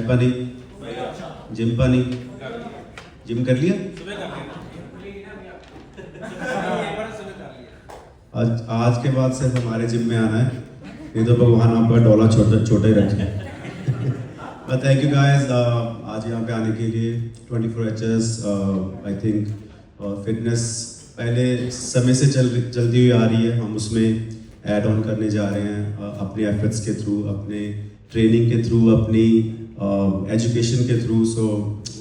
पानी जिम पानी जिम कर लिया आज के बाद सिर्फ हमारे जिम में आना है, नहीं तो भगवान आपका डोला छोटा ही रखे। बट थैंक यू गाइस आज यहाँ पे आने के लिए 24HS आई थिंक फिटनेस पहले समय से चलती हुई आ रही है, हम उसमें ऐड ऑन करने जा रहे हैं अपने एफर्ट्स के थ्रू, अपने ट्रेनिंग के थ्रू, अपनी एजुकेशन के थ्रू। सो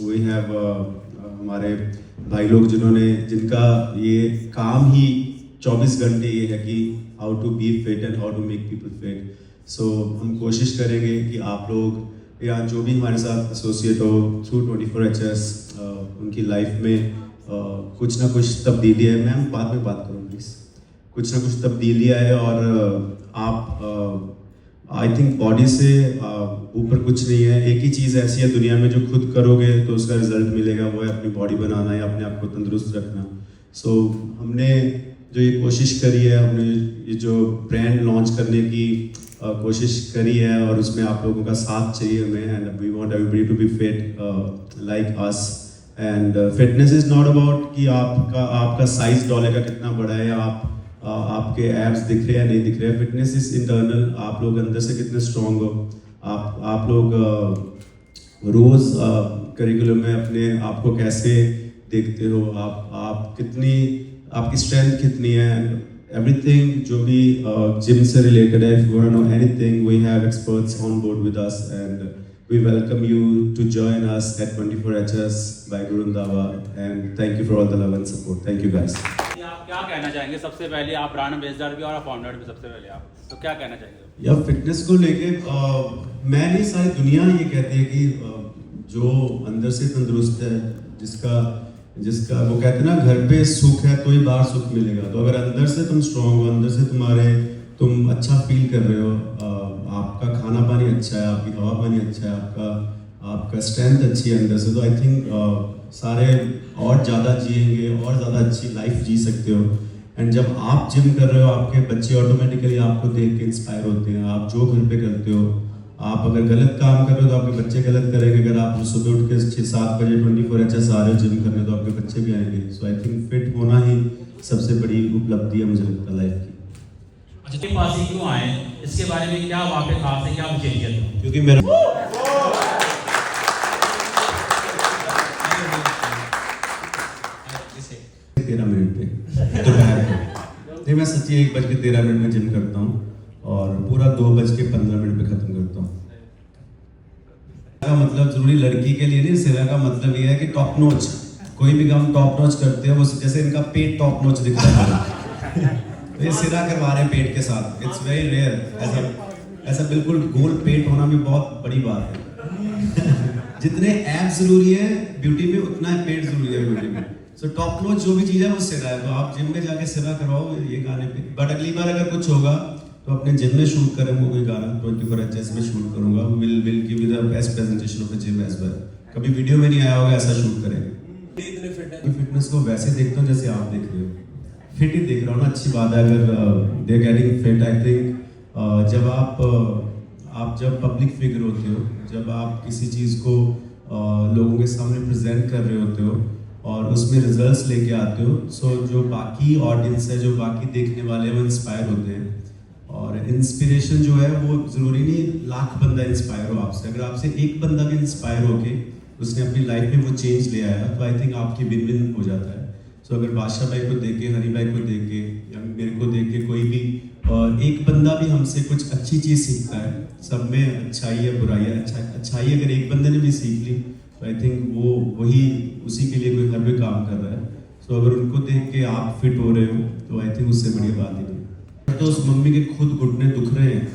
वी हैव हमारे भाई लोग जिनका ये काम ही 24 घंटे ये है कि how to be fit and how to make people fit. So हम कोशिश करेंगे कि आप लोग या जो भी हमारे साथ एसोसिएट हो थ्रू 24HS उनकी लाइफ में कुछ ना कुछ तब्दीली है। मैम बाद में बात करूँ प्लीज़। कुछ ना कुछ तब्दीली है और आप आई थिंक बॉडी से ऊपर कुछ नहीं है। एक ही चीज़ ऐसी है दुनिया में जो खुद करोगे तो उसका रिजल्ट मिलेगा, वो है अपनी बॉडी बनाना या अपने आप को तंदुरुस्त रखना। सो हमने जो ये कोशिश करी है, हमने ये जो ब्रांड लॉन्च करने की कोशिश करी है और उसमें आप लोगों का साथ चाहिए हमें। And we want everybody to be fit like us. And fitness is not about कि आपका साइज डॉले का कितना बड़ा है या आपके एब्स दिख रहे हैं नहीं दिख रहे हैं। फिटनेस इज इंटरनल, आप लोग अंदर से कितने स्ट्रॉन्ग हो। आप लोग रोज़ करिकुलम में अपने आप को कैसे देखते हो, आप कितनी आपकी स्ट्रेंथ कितनी है। एवरीथिंग जो भी जिम से रिलेटेड है, if you want to know anything we have experts on board with us and we welcome you to join us at 24HS by Guru Randhawa and thank you for all the love and support. Thank you guys. आप क्या कहना चाहेंगे? सबसे पहले आप brand ambassador भी और founder भी, सबसे पहले आप तो क्या कहना चाहेंगे? या फिटनेस को लेके मैं नहीं, सारी दुनिया ये कहती है कि जो अंदर से तंदुरुस्त है, जिसका वो कहते हैं ना घर पे सुख है तो ही बाहर सुख मिलेगा। तो अगर अंदर से तुम स्ट्रांग हो, अंदर से तुम अच्छा फील कर रहे हो, आपका खाना पानी अच्छा है, आपकी हवा पानी अच्छा है, आपका स्ट्रेंथ अच्छी है अंदर से, तो आई थिंक सारे और ज़्यादा जिएंगे और ज़्यादा अच्छी लाइफ जी सकते हो। एंड जब आप जिम कर रहे हो आपके बच्चे ऑटोमेटिकली आपको देख के इंस्पायर होते हैं। आप जो घर पे करते हो, आप अगर गलत काम कर रहे हो तो आपके बच्चे गलत करेंगे। अगर आप सुबह उठ के 6-7 बजे 24HS आ रहे हो जिम करने तो आपके बच्चे भी आएंगे। सो आई थिंक फिट होना ही सबसे बड़ी उपलब्धि है मुझे लगता है लाइफ की। अच्छा, के पास ही क्यों आए, इसके बारे में क्या वहाँ पे खास है, क्या विशेषता है? क्योंकि मेरा 13 मिनट पे दोपहर को नहीं, मैं सच्ची 1:13 में जिम करता हूँ और पूरा 2:15 पे खत्म करता हूँ। मतलब जरूरी लड़की के लिए नहीं, सेवा का मतलब ये है कि टॉप नॉच, कोई भी काम टॉप नॉच करते हैं वो जैसे इनका पेट टॉप नॉच दिखता है तो ये सिरा करवा रहे हैं पेट के साथ। इट्स वेरी रेयर, ऐसा बिल्कुल गोल पेट होना भी बहुत बड़ी बात है। जितने एब्स जरूरी है ब्यूटी में उतना पेट जरूरी है ब्यूटी में। सो टॉप नॉच जो भी चीज़ है वो सिरा है, तो आप जिम में जाके सिरा करवाओ ये गाने पे। बट अगली बार अगर कुछ होगा तो अपने जिम में शूट करेंगे कोई गाना, 24HS में शूट करूंगा। Will give you the best presentation of the gym as well. कभी वीडियो में नहीं आया होगा ऐसा शूट करेंगे। फिटनेस को वैसे देखता हूँ जैसे आप देख रहे हो, फिट ही देख रहा हूँ ना, अच्छी बात है अगर they getting fit. I think जब आप जब पब्लिक फिगर होते हो, जब आप किसी चीज़ को लोगों के सामने प्रेजेंट कर रहे होते हो और उसमें रिजल्ट्स लेके आते हो, सो जो बाकी ऑडियंस है, जो बाकी देखने वाले हैं वो इंस्पायर होते हैं। और इंस्पिरेशन जो है वो ज़रूरी नहीं लाख बंदा इंस्पायर हो आपसे, अगर आपसे एक बंदा भी इंस्पायर होके उसने अपनी लाइफ में वो चेंज ले आया तो आई थिंक आपकी विन विन हो जाता है। सो अगर बादशाह भाई को देख के, हनी भाई को देख के या मेरे को देख के कोई भी एक बंदा भी हमसे कुछ अच्छी चीज़ सीखता है, सब में अच्छाई है बुराई है, अच्छाई अगर एक बंदे ने भी सीख ली तो आई थिंक वो वही उसी के लिए कोई हर भी काम कर रहा है। सो अगर उनको देख के आप फिट हो रहे हो तो आई थिंक उससे बढ़िया बात ही नहीं। तो उस मम्मी के खुद घुटने दुख रहे हैं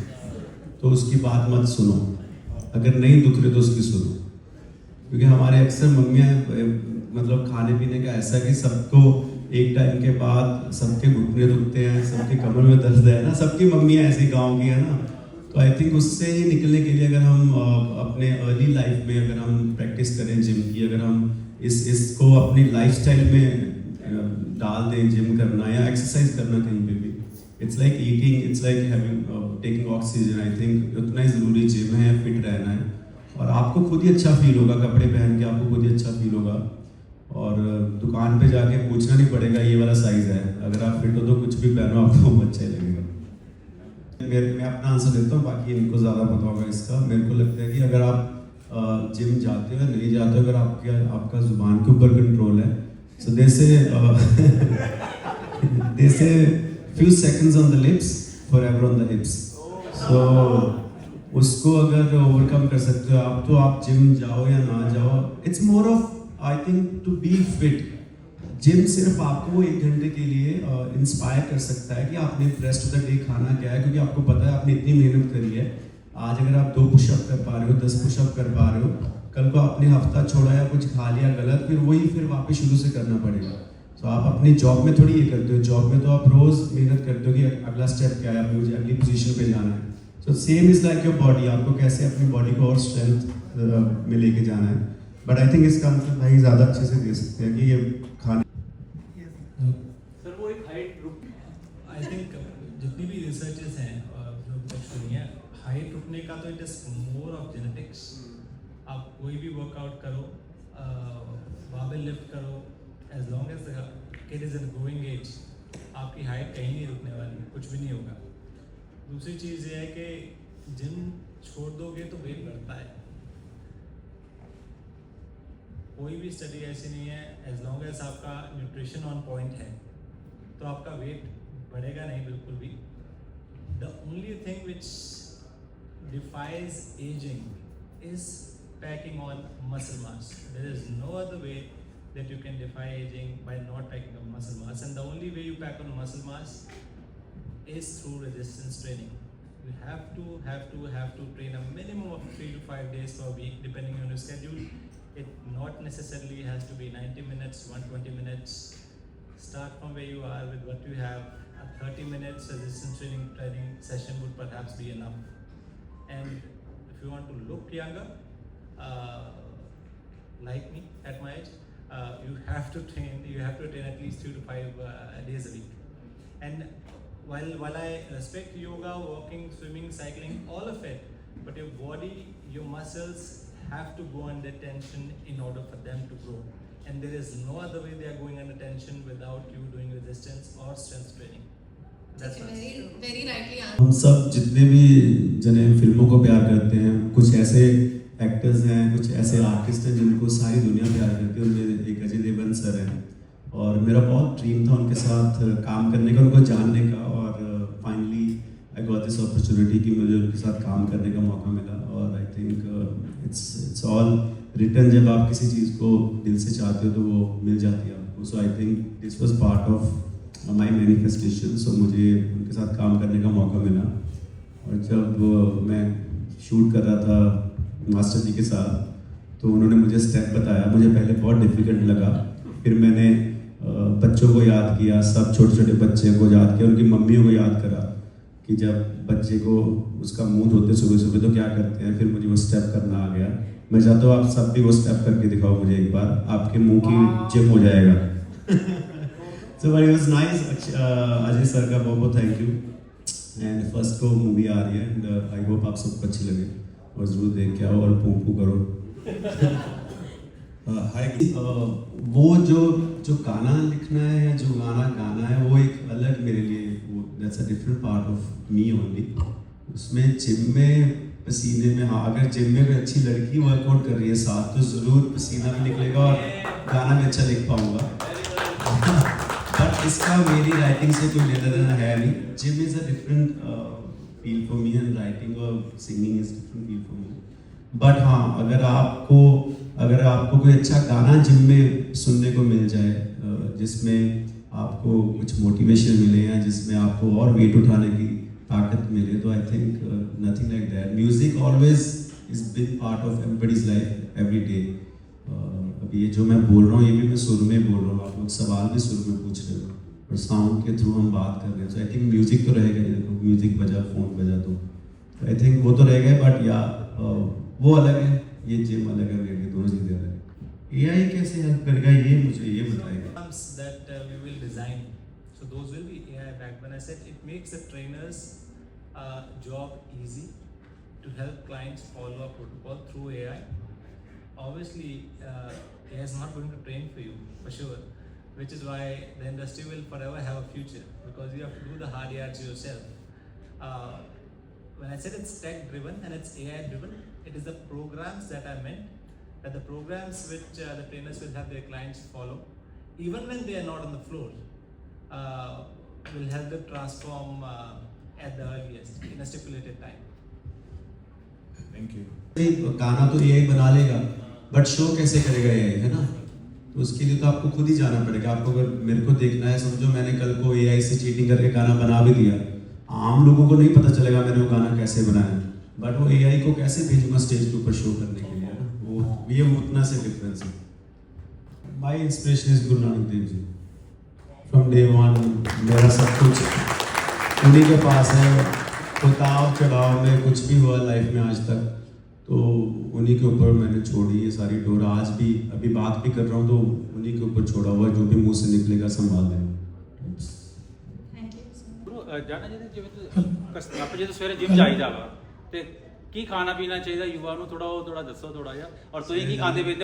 तो उसकी बात मत सुनो, अगर नहीं दुख रहे तो उसकी सुनो। क्योंकि हमारे अक्सर मम्मियाँ मतलब खाने पीने का ऐसा कि सबको एक टाइम के बाद सबके घुटने दुखते हैं, सबके कमर में दर्द है ना, सबकी मम्मियाँ ऐसी गाँव की है ना। तो आई थिंक उससे ही निकलने के लिए अगर हम अपने अर्ली लाइफ में अगर हम प्रैक्टिस करें जिम की, अगर हम इसको अपनी लाइफस्टाइल में डाल दें, जिम करना या एक्सरसाइज करना कहीं पे भी, it's like eating, it's like having taking oxygen. I think उतना ही ज़रूरी जिम है, फिट रहना है। और आपको खुद ही अच्छा फील होगा, कपड़े पहन के आपको खुद ही अच्छा फील होगा, और दुकान पे जाके पूछना नहीं पड़ेगा ये वाला साइज़ है, अगर आप फिट हो तो कुछ भी पहनो आपको अच्छा ही लगेगा। मैं अपना आंसर देता हूँ, बाकी इनको ज़्यादा पता होगा इसका। मेरे को लगता है कि अगर आप जिम जाते हो या नहीं जाते हो, अगर आपका ज़ुबान के ऊपर कंट्रोल है, सो दे से few seconds on the lips, forever on the hips. So उसको अगर ओवरकम कर सकते हो आप, तो आप जिम जाओ या ना जाओ, it's more of I think to be fit. Gym सिर्फ आपको वो 1 घंटे के लिए इंस्पायर कर सकता है कि आपने रेस्ट ऑफ द डे खाना क्या है, क्योंकि आपको पता है आपने इतनी मेहनत करी है। आज अगर आप 2 पुशअप कर पा रहे हो, 10 पुशअप कर पा रहे हो, कल को आपने हफ्ता छोड़ा या कुछ खा लिया गलत, फिर वापस शुरू से करना पड़ेगा। तो आप अपनी जॉब में थोड़ी ये करते हो, जॉब में तो आप रोज़ मेहनत करते हो कि अगला स्टेप क्या है, मुझे अगली पोजीशन पे जाना है। So same is like your body, आपको कैसे अपनी बॉडी को और स्ट्रेंथ में लेके जाना है। बट आई थिंक इसका आंसर भाई ज़्यादा अच्छे से दे सकते हैं कि ये खाने सर वो एक हाइट रुक, आई थिंक जितनी भी रिसर्चेस हैं जो कुछ हुई हैं, हाइट रुकने का तो it is more of genetics. आप कोई भी वर्कआउट करो, बारबेल लिफ्ट करो, as long as it is in growing age, आपकी हाइट कहीं नहीं रुकने वाली, कुछ भी नहीं होगा। दूसरी चीज़ ये है कि जिम छोड़ दोगे तो वेट बढ़ता है। कोई भी स्टडी ऐसी नहीं है, एज लॉन्ग एज आपका न्यूट्रिशन ऑन पॉइंट है तो आपका वेट बढ़ेगा नहीं बिल्कुल भी। The only thing which defies ageing is packing on muscle mass. There is no other way that you can defy aging by not packing on muscle mass, and the only way you pack on muscle mass is through resistance training. You have to train a minimum of 3 to 5 days per week depending on your schedule. It not necessarily has to be 90 minutes, 120 minutes. Start from where you are with what you have. A 30 minutes resistance training session would perhaps be enough. And if you want to look younger, like me at my age, you have to train at least 3 to 5 days a week. And while I respect yoga, walking, swimming, cycling, all of it, but your body, your muscles have to go under tension in order for them to grow, and there is no other way they are going under tension without you doing resistance or strength training. That's very rightly answered. हम सब जितने भी जने फिल्मों को प्यार करते हैं, कुछ ऐसे एक्टर्स हैं, कुछ ऐसे आर्टिस्ट हैं जिनको सारी दुनिया प्यार करती है। उनमें एक अजय देवगन सर हैं, और मेरा बहुत ड्रीम था उनके साथ काम करने का, उनको जानने का, और finally I got this opportunity कि मुझे उनके साथ काम करने का मौका मिला। और I think it's all return, जब आप किसी चीज़ को दिल से चाहते हो तो वो मिल जाती है आपको। So I think this was part of my manifestation. So मुझे उनके साथ काम करने का मौका मिला, और जब मैं शूट कर रहा था मास्टर जी के साथ, तो उन्होंने मुझे स्टेप बताया। मुझे पहले बहुत डिफिकल्ट लगा, फिर मैंने बच्चों को याद किया, सब छोटे छोटे बच्चे को याद किया, उनकी मम्मियों को याद करा कि जब बच्चे को उसका मुंह धोते सुबह सुबह तो क्या करते हैं, फिर मुझे वो स्टेप करना आ गया। मैं चाहता हूँ आप सब भी वो स्टेप करके दिखाओ मुझे एक बार, आपके मुंह की जिम हो जाएगा। So it was nice. Ajay sir का बहुत बहुत थैंक यू। एंड फर्स्ट को मूवी आ रही है, एंड आई होप आप सबको अच्छी लगे, और जरूर देख के आओ और पू करो। वो जो गाना लिखना है या जो गाना गाना है, वो एक अलग मेरे लिए, वो that's a different part of me only. उसमें जिम में पसीने में, हाँ, अगर जिम में कोई अच्छी लड़की वर्कआउट कर रही है साथ, तो ज़रूर पसीना भी निकलेगा और गाना भी अच्छा लिख पाऊँगा। बट इसका मेरी राइटिंग से कोई लेना देना है नहीं। Gym is a different feel for me, and writing और singing is different feel for me. But हाँ, अगर आपको कोई अच्छा गाना जिम में सुनने को मिल जाए, जिसमें आपको कुछ मोटिवेशन मिले, या जिसमें आपको और वेट उठाने की ताकत मिले, तो I think nothing like that. Music always is been part of everybody's life every day. अब ये जो मैं बोल रहा हूँ, ये भी मैं सुर में बोल रहा हूँ, आप लोग सवाल भी सुर में पूछ रहे हो, और साउंड के थ्रू हम बात कर रहे हैं। सो आई थिंक म्यूजिक तो रहेगा, देखो म्यूजिक बजा, फोन बजा, तो आई थिंक वो तो रहेगा। बट या वो अलग है, ये जिम अलग है, मेरे दोनों चीज़ें अलग है। एआई कैसे हेल्प करेगा, ये मुझे ये बताएगा। that we will design, so those will be AI backed. When I said it makes the trainers job easy, to help clients follow a protocol through AI. Obviously, AI is not going to train for you, for sure, which is why the industry will forever have a future, because you have to do the hard yards yourself. When I said it's tech driven and it's AI driven, it is the programs that I meant, that the programs which the trainers will have their clients follow, even when they are not on the floor, will help them transform at the earliest, in a stipulated time. Thank you. गाना तो AI बना लेगा, but show कैसे करेगा AI, है ना? तो उसके लिए तो आपको खुद ही जाना पड़ेगा. आपको अगर मेरे को देखना है, समझो मैंने कल को एआई से चीटिंग करके गाना बना भी दिया, आम लोगों को नहीं पता चलेगा मैंने वो गाना कैसे बनाया, बट वो एआई को कैसे भेजूंगा स्टेज के ऊपर शो करने के लिए, है ना? वो ये उतना से डिफरेंस है. My inspiration is Guru Nanak Dev ji. From day one मेरा सब कुछ उन्हीं के पास है. उतार चढ़ाव में कुछ भी हुआ लाइफ में आज तक, तो उन्हीं के ऊपर मैंने छोड़ी ये सारी डोर. आज भी अभी बात भी कर रहा हूँ तो उन्हीं के ऊपर छोड़ा हुआ, जो भी मुंह से निकलेगा संभाल लेंगे. ਜਾਣਾ ਚਾਹੀਦਾ ਜਿਵੇਂ ਆਪਾਂ ਜਦੋਂ ਸਵੇਰੇ ਜਿਮ ਜਾਈਦਾ ਵਾ ਤੇ ਕੀ ਖਾਣਾ ਪੀਣਾ ਚਾਹੀਦਾ ਯੁਵਾ ਨੂੰ, ਥੋੜਾ ਦੱਸੋ ਥੋੜਾ ਜਿਹਾ, ਔਰ ਤੁਸੀਂ ਕੀ ਖਾਂਦੇ ਪੀਂਦੇ